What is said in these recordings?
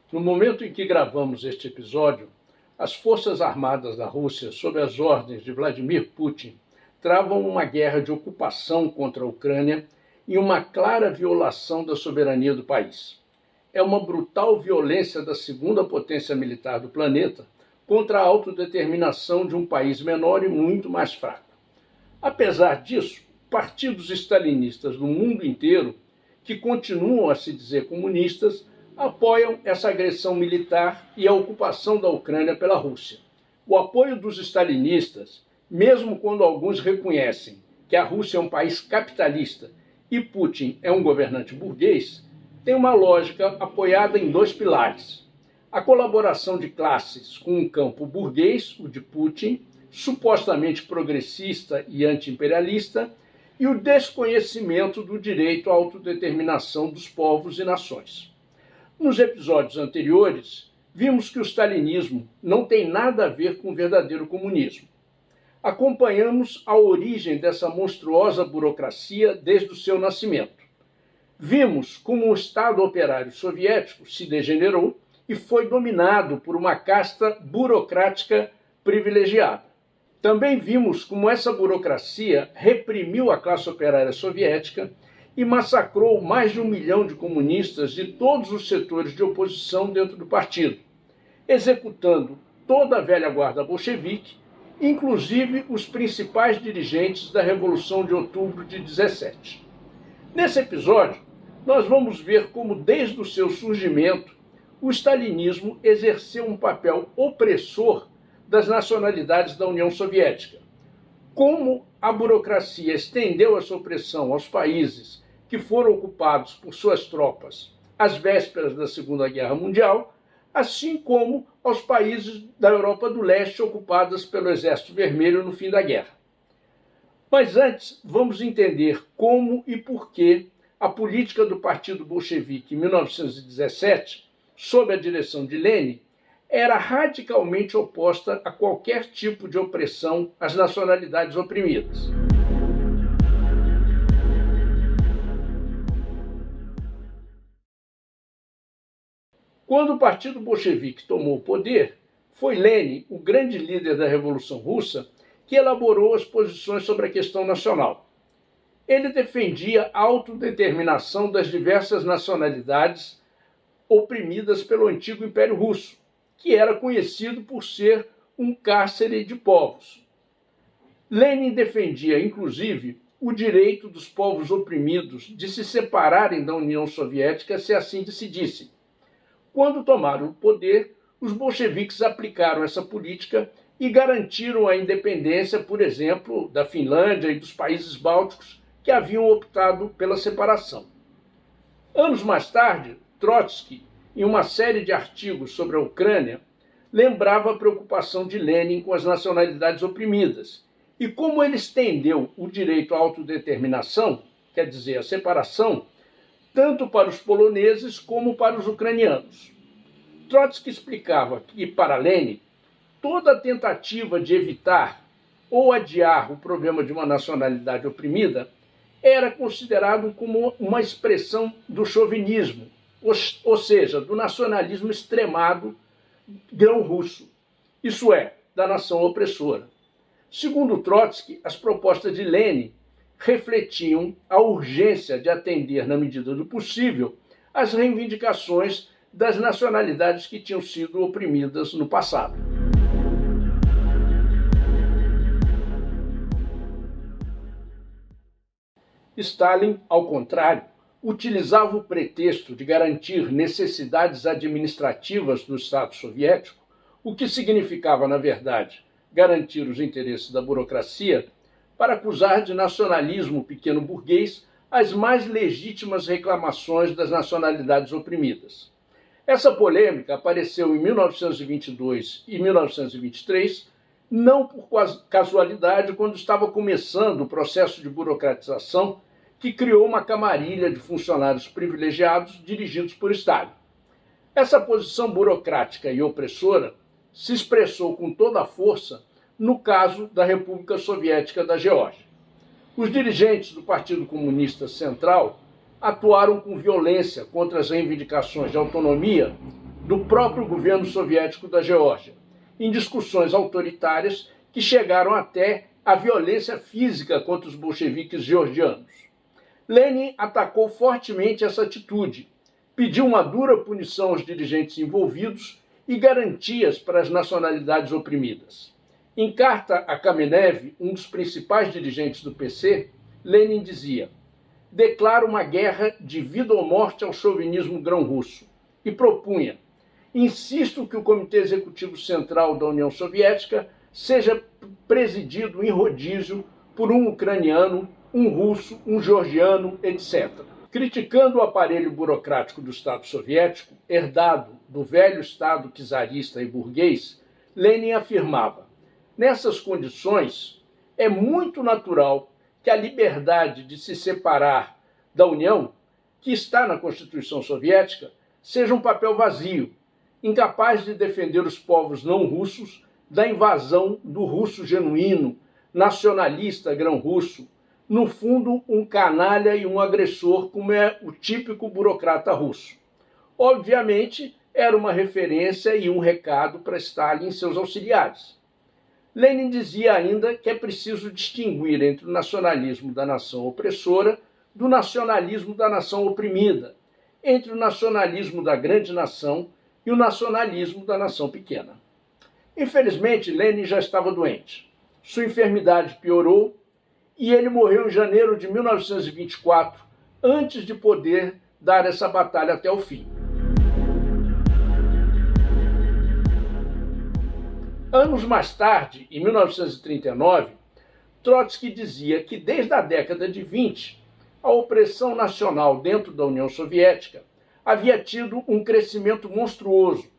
No momento em que gravamos este episódio, as Forças Armadas da Rússia, sob as ordens de Vladimir Putin, travam uma guerra de ocupação contra a Ucrânia e uma clara violação da soberania do país. É uma brutal violência da segunda potência militar do planeta contra a autodeterminação de um país menor e muito mais fraco. Apesar disso, partidos stalinistas do mundo inteiro, que continuam a se dizer comunistas, apoiam essa agressão militar e a ocupação da Ucrânia pela Rússia. O apoio dos stalinistas, mesmo quando alguns reconhecem que a Rússia é um país capitalista e Putin é um governante burguês, tem uma lógica apoiada em dois pilares: a colaboração de classes com um campo burguês, o de Putin, supostamente progressista e anti-imperialista, e o desconhecimento do direito à autodeterminação dos povos e nações. Nos episódios anteriores, vimos que o stalinismo não tem nada a ver com o verdadeiro comunismo. Acompanhamos a origem dessa monstruosa burocracia desde o seu nascimento. Vimos como o Estado operário soviético se degenerou e foi dominado por uma casta burocrática privilegiada. Também vimos como essa burocracia reprimiu a classe operária soviética e massacrou mais de 1 milhão de comunistas de todos os setores de oposição dentro do partido, executando toda a velha guarda bolchevique, inclusive os principais dirigentes da Revolução de Outubro de 17. Nesse episódio, nós vamos ver como, desde o seu surgimento, o stalinismo exerceu um papel opressor das nacionalidades da União Soviética, como a burocracia estendeu essa opressão aos países que foram ocupados por suas tropas às vésperas da Segunda Guerra Mundial, assim como aos países da Europa do Leste ocupados pelo Exército Vermelho no fim da guerra. Mas antes, vamos entender como e por que a política do Partido Bolchevique em 1917, sob a direção de Lenin, era radicalmente oposta a qualquer tipo de opressão às nacionalidades oprimidas. Quando o Partido Bolchevique tomou o poder, foi Lenin, o grande líder da Revolução Russa, que elaborou as posições sobre a questão nacional. Ele defendia a autodeterminação das diversas nacionalidades oprimidas pelo antigo Império Russo, que era conhecido por ser um cárcere de povos. Lenin defendia, inclusive, o direito dos povos oprimidos de se separarem da União Soviética se assim decidissem. Quando tomaram o poder, os bolcheviques aplicaram essa política e garantiram a independência, por exemplo, da Finlândia e dos países bálticos que haviam optado pela separação. Anos mais tarde, Trotsky, em uma série de artigos sobre a Ucrânia, lembrava a preocupação de Lenin com as nacionalidades oprimidas e como ele estendeu o direito à autodeterminação, quer dizer, a separação, tanto para os poloneses como para os ucranianos. Trotsky explicava que, para Lenin, toda tentativa de evitar ou adiar o problema de uma nacionalidade oprimida era considerado como uma expressão do chauvinismo, ou seja, do nacionalismo extremado grão-russo, isso é, da nação opressora. Segundo Trotsky, as propostas de Lenin refletiam a urgência de atender, na medida do possível, às reivindicações das nacionalidades que tinham sido oprimidas no passado. Stalin, ao contrário, utilizava o pretexto de garantir necessidades administrativas do Estado soviético, o que significava, na verdade, garantir os interesses da burocracia, para acusar de nacionalismo pequeno-burguês as mais legítimas reclamações das nacionalidades oprimidas. Essa polêmica apareceu em 1922 e 1923, não por casualidade, quando estava começando o processo de burocratização que criou uma camarilha de funcionários privilegiados dirigidos por Stalin. Essa posição burocrática e opressora se expressou com toda a força no caso da República Soviética da Geórgia. Os dirigentes do Partido Comunista Central atuaram com violência contra as reivindicações de autonomia do próprio governo soviético da Geórgia, em discussões autoritárias que chegaram até a violência física contra os bolcheviques georgianos. Lenin atacou fortemente essa atitude, pediu uma dura punição aos dirigentes envolvidos e garantias para as nacionalidades oprimidas. Em carta a Kamenev, um dos principais dirigentes do PC, Lenin dizia: declara uma guerra de vida ou morte ao chauvinismo grão-russo e propunha: insisto que o Comitê Executivo Central da União Soviética seja presidido em rodízio por um ucraniano, um russo, um georgiano, etc. Criticando o aparelho burocrático do Estado soviético, herdado do velho Estado czarista e burguês, Lenin afirmava: nessas condições, é muito natural que a liberdade de se separar da União, que está na Constituição Soviética, seja um papel vazio, incapaz de defender os povos não russos da invasão do russo genuíno, nacionalista grão-russo, no fundo um canalha e um agressor, como é o típico burocrata russo. Obviamente, era uma referência e um recado para Stalin e seus auxiliares. Lenin dizia ainda que é preciso distinguir entre o nacionalismo da nação opressora do nacionalismo da nação oprimida, entre o nacionalismo da grande nação e o nacionalismo da nação pequena. Infelizmente, Lenin já estava doente. Sua enfermidade piorou e ele morreu em janeiro de 1924, antes de poder dar essa batalha até o fim. Anos mais tarde, em 1939, Trotsky dizia que desde a década de 20, a opressão nacional dentro da União Soviética havia tido um crescimento monstruoso,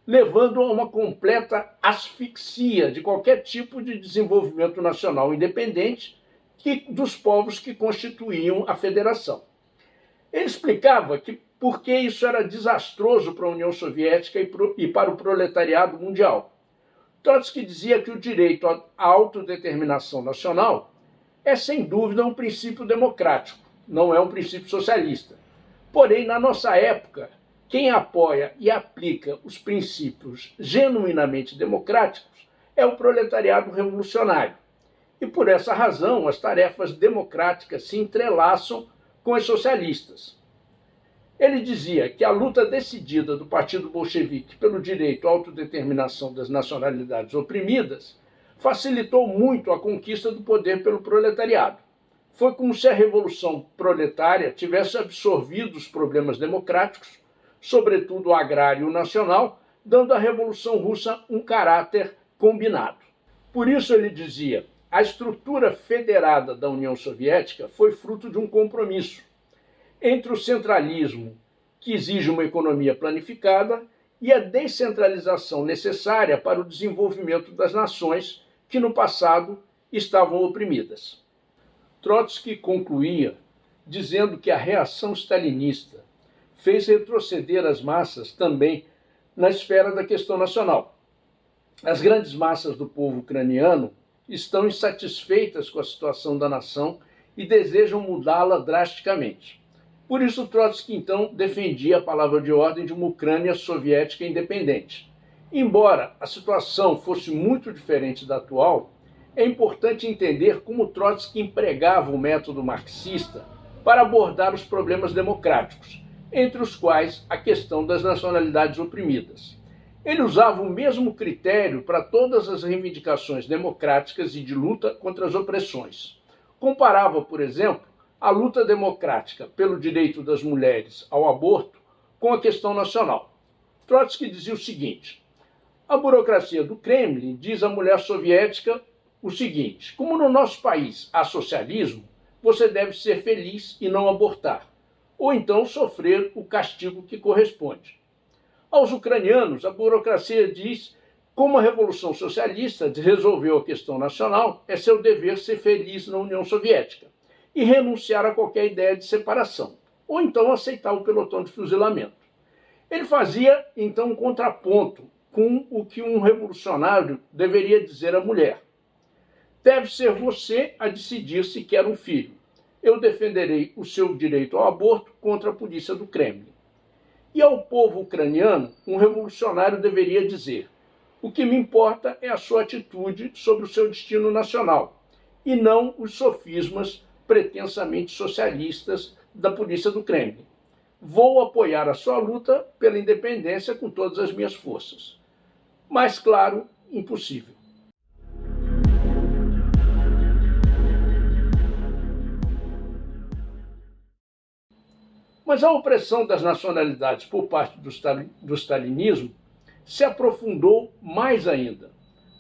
levando a uma completa asfixia de qualquer tipo de desenvolvimento nacional independente dos povos que constituíam a federação. Ele explicava que porque isso era desastroso para a União Soviética e para o proletariado mundial. Trotsky dizia que o direito à autodeterminação nacional é, sem dúvida, um princípio democrático, não é um princípio socialista. Porém, na nossa época, quem apoia e aplica os princípios genuinamente democráticos é o proletariado revolucionário. E, por essa razão, as tarefas democráticas se entrelaçam com as socialistas. Ele dizia que a luta decidida do Partido Bolchevique pelo direito à autodeterminação das nacionalidades oprimidas facilitou muito a conquista do poder pelo proletariado. Foi como se a Revolução Proletária tivesse absorvido os problemas democráticos, sobretudo o agrário e o nacional, dando à Revolução Russa um caráter combinado. Por isso ele dizia: a estrutura federada da União Soviética foi fruto de um compromisso entre o centralismo, que exige uma economia planificada, e a descentralização necessária para o desenvolvimento das nações que no passado estavam oprimidas. Trotsky concluía dizendo que a reação stalinista fez retroceder as massas também na esfera da questão nacional. As grandes massas do povo ucraniano estão insatisfeitas com a situação da nação e desejam mudá-la drasticamente. Por isso, Trotsky, então, defendia a palavra de ordem de uma Ucrânia soviética independente. Embora a situação fosse muito diferente da atual, é importante entender como Trotsky empregava o método marxista para abordar os problemas democráticos, entre os quais a questão das nacionalidades oprimidas. Ele usava o mesmo critério para todas as reivindicações democráticas e de luta contra as opressões. Comparava, por exemplo, a luta democrática pelo direito das mulheres ao aborto com a questão nacional. Trotsky dizia o seguinte: a burocracia do Kremlin diz à mulher soviética o seguinte: como no nosso país há socialismo, você deve ser feliz e não abortar, ou então sofrer o castigo que corresponde. Aos ucranianos, a burocracia diz: como a Revolução Socialista resolveu a questão nacional, é seu dever ser feliz na União Soviética e renunciar a qualquer ideia de separação, ou então aceitar o pelotão de fuzilamento. Ele fazia, então, um contraponto com o que um revolucionário deveria dizer à mulher: deve ser você a decidir se quer um filho. Eu defenderei o seu direito ao aborto contra a polícia do Kremlin. E ao povo ucraniano, um revolucionário deveria dizer: o que me importa é a sua atitude sobre o seu destino nacional, e não os sofismas pretensamente socialistas da polícia do Kremlin. Vou apoiar a sua luta pela independência com todas as minhas forças. Mas, claro, impossível. Mas a opressão das nacionalidades por parte do stalinismo se aprofundou mais ainda.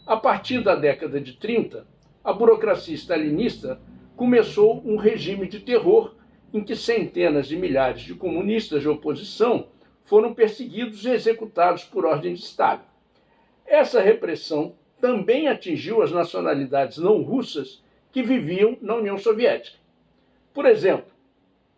A partir da década de 30, a burocracia stalinista começou um regime de terror em que centenas de milhares de comunistas de oposição foram perseguidos e executados por ordem de Stalin. Essa repressão também atingiu as nacionalidades não russas que viviam na União Soviética. Por exemplo,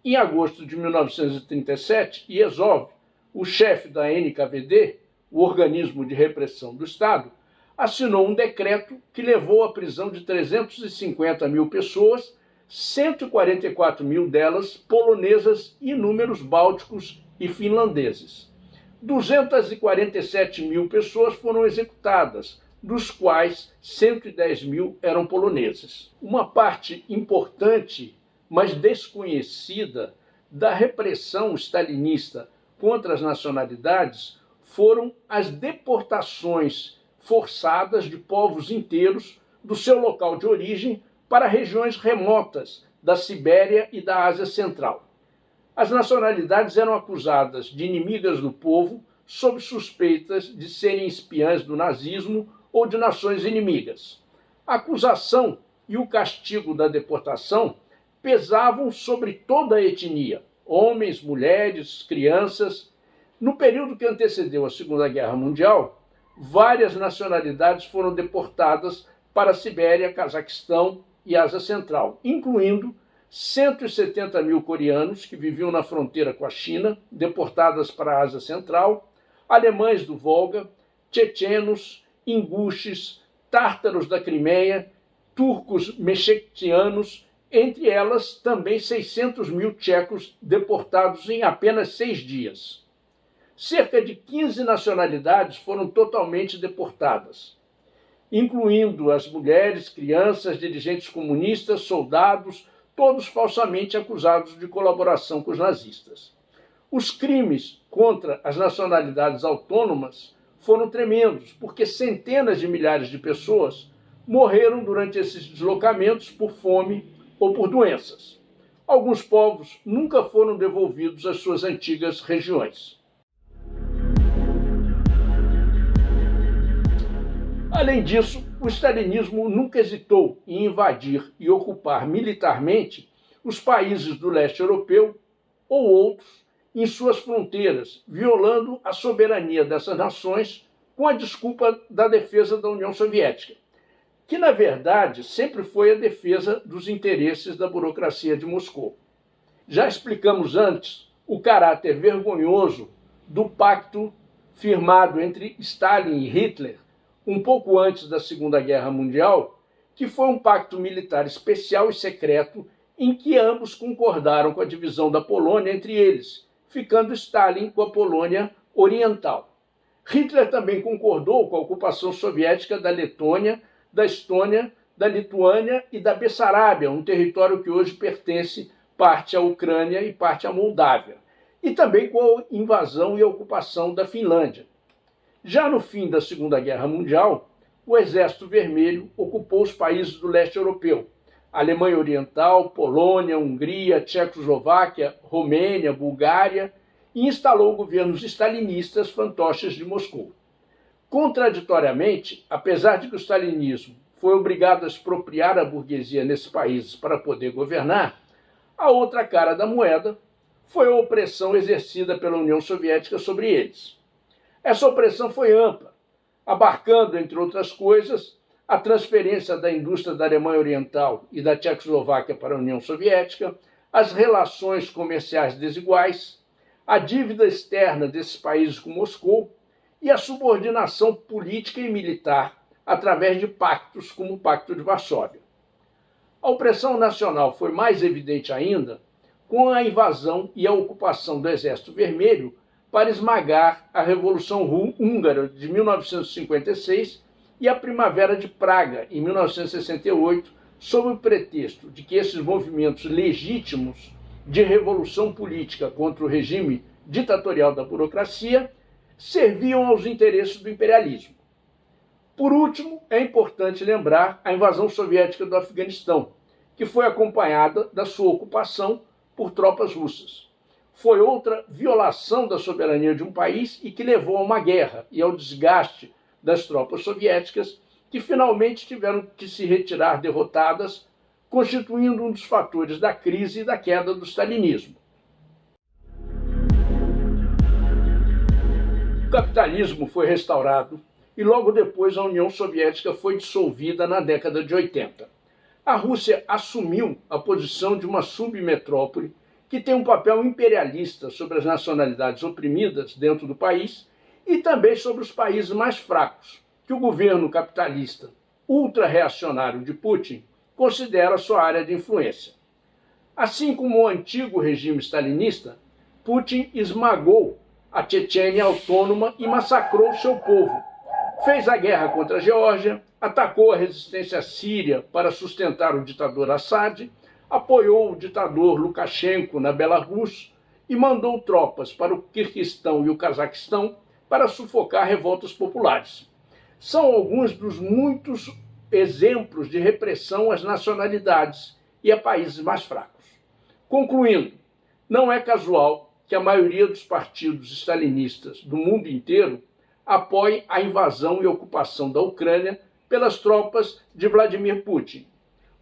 em agosto de 1937, Yezhov, o chefe da NKVD, o organismo de repressão do Estado, assinou um decreto que levou à prisão de 350 mil pessoas, 144 mil delas polonesas e inúmeros bálticos e finlandeses. 247 mil pessoas foram executadas, dos quais 110 mil eram poloneses. Uma parte importante, mas desconhecida, da repressão stalinista contra as nacionalidades foram as deportações forçadas de povos inteiros do seu local de origem para regiões remotas da Sibéria e da Ásia Central. As nacionalidades eram acusadas de inimigas do povo sob suspeitas de serem espiãs do nazismo ou de nações inimigas. A acusação e o castigo da deportação pesavam sobre toda a etnia, homens, mulheres, crianças. No período que antecedeu a Segunda Guerra Mundial, várias nacionalidades foram deportadas para a Sibéria, Cazaquistão e Ásia Central, incluindo 170 mil coreanos que viviam na fronteira com a China, deportadas para a Ásia Central, alemães do Volga, tchetchenos, ingushes, tártaros da Crimeia, turcos mexetianos, entre elas também 600 mil tchecos deportados em apenas 6 dias. Cerca de 15 nacionalidades foram totalmente deportadas, incluindo as mulheres, crianças, dirigentes comunistas, soldados, todos falsamente acusados de colaboração com os nazistas. Os crimes contra as nacionalidades autônomas foram tremendos, porque centenas de milhares de pessoas morreram durante esses deslocamentos por fome ou por doenças. Alguns povos nunca foram devolvidos às suas antigas regiões. Além disso, o stalinismo nunca hesitou em invadir e ocupar militarmente os países do leste europeu ou outros em suas fronteiras, violando a soberania dessas nações com a desculpa da defesa da União Soviética, que, na verdade, sempre foi a defesa dos interesses da burocracia de Moscou. Já explicamos antes o caráter vergonhoso do pacto firmado entre Stalin e Hitler um pouco antes da Segunda Guerra Mundial, que foi um pacto militar especial e secreto em que ambos concordaram com a divisão da Polônia entre eles, ficando Stalin com a Polônia Oriental. Hitler também concordou com a ocupação soviética da Letônia, da Estônia, da Lituânia e da Bessarábia, um território que hoje pertence parte à Ucrânia e parte à Moldávia, e também com a invasão e a ocupação da Finlândia. Já no fim da Segunda Guerra Mundial, o Exército Vermelho ocupou os países do leste europeu, Alemanha Oriental, Polônia, Hungria, Tchecoslováquia, Romênia, Bulgária, e instalou governos stalinistas fantoches de Moscou. Contraditoriamente, apesar de que o stalinismo foi obrigado a expropriar a burguesia nesses países para poder governar, a outra cara da moeda foi a opressão exercida pela União Soviética sobre eles. Essa opressão foi ampla, abarcando, entre outras coisas, a transferência da indústria da Alemanha Oriental e da Tchecoslováquia para a União Soviética, as relações comerciais desiguais, a dívida externa desses países com Moscou e a subordinação política e militar através de pactos como o Pacto de Varsóvia. A opressão nacional foi mais evidente ainda com a invasão e a ocupação do Exército Vermelho para esmagar a Revolução Húngara de 1956 e a Primavera de Praga, em 1968, sob o pretexto de que esses movimentos legítimos de revolução política contra o regime ditatorial da burocracia serviam aos interesses do imperialismo. Por último, é importante lembrar a invasão soviética do Afeganistão, que foi acompanhada da sua ocupação por tropas russas. Foi outra violação da soberania de um país e que levou a uma guerra e ao desgaste das tropas soviéticas, que finalmente tiveram que se retirar derrotadas, constituindo um dos fatores da crise e da queda do stalinismo. O capitalismo foi restaurado e logo depois a União Soviética foi dissolvida na década de 80. A Rússia assumiu a posição de uma submetrópole que tem um papel imperialista sobre as nacionalidades oprimidas dentro do país e também sobre os países mais fracos, que o governo capitalista ultra-reacionário de Putin considera sua área de influência. Assim como o antigo regime stalinista, Putin esmagou a Chechênia autônoma e massacrou seu povo. Fez a guerra contra a Geórgia, atacou a resistência síria para sustentar o ditador Assad, apoiou o ditador Lukashenko na Belarus e mandou tropas para o Quirguistão e o Cazaquistão para sufocar revoltas populares. São alguns dos muitos exemplos de repressão às nacionalidades e a países mais fracos. Concluindo, não é casual que a maioria dos partidos stalinistas do mundo inteiro apoie a invasão e ocupação da Ucrânia pelas tropas de Vladimir Putin.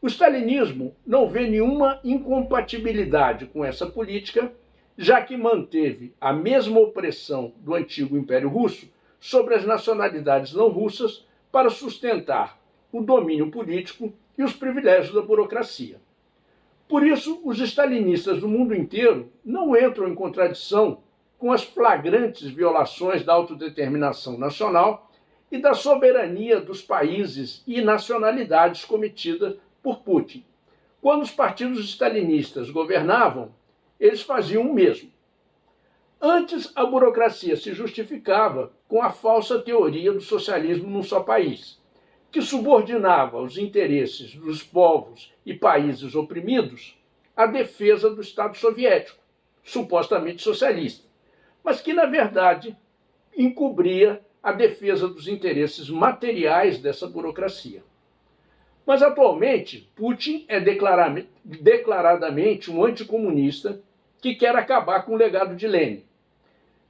O stalinismo não vê nenhuma incompatibilidade com essa política, já que manteve a mesma opressão do antigo Império Russo sobre as nacionalidades não russas para sustentar o domínio político e os privilégios da burocracia. Por isso, os stalinistas do mundo inteiro não entram em contradição com as flagrantes violações da autodeterminação nacional e da soberania dos países e nacionalidades cometidas por Putin. Quando os partidos stalinistas governavam, eles faziam o mesmo. Antes, a burocracia se justificava com a falsa teoria do socialismo num só país, que subordinava os interesses dos povos e países oprimidos à defesa do Estado soviético, supostamente socialista, mas que, na verdade, encobria a defesa dos interesses materiais dessa burocracia. Mas, atualmente, Putin é declaradamente um anticomunista que quer acabar com o legado de Lenin.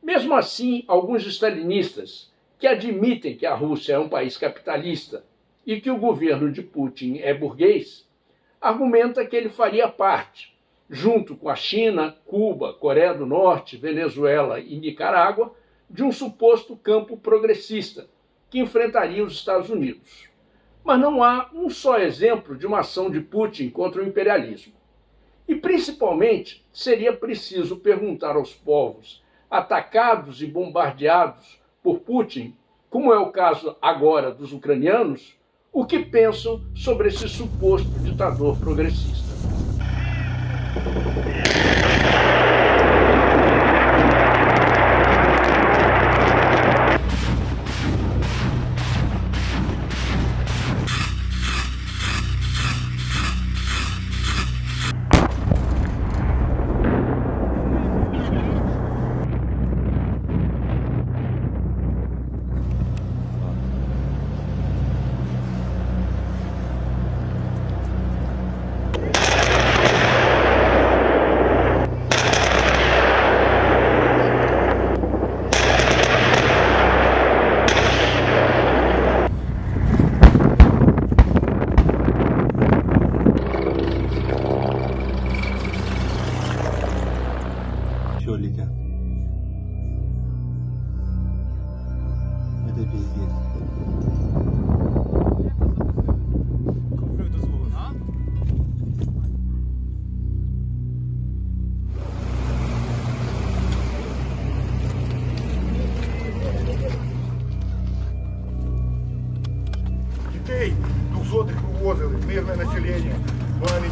Mesmo assim, alguns stalinistas, que admitem que a Rússia é um país capitalista e que o governo de Putin é burguês, argumenta que ele faria parte, junto com a China, Cuba, Coreia do Norte, Venezuela e Nicarágua, de um suposto campo progressista que enfrentaria os Estados Unidos. Mas não há um só exemplo de uma ação de Putin contra o imperialismo. E, principalmente, seria preciso perguntar aos povos atacados e bombardeados por Putin, como é o caso agora dos ucranianos, o que pensam sobre esse suposto ditador progressista. Чолика. Это пиздец. Кому это дозволено, а? Дітей 200-х вивозили, мирне населення. Вони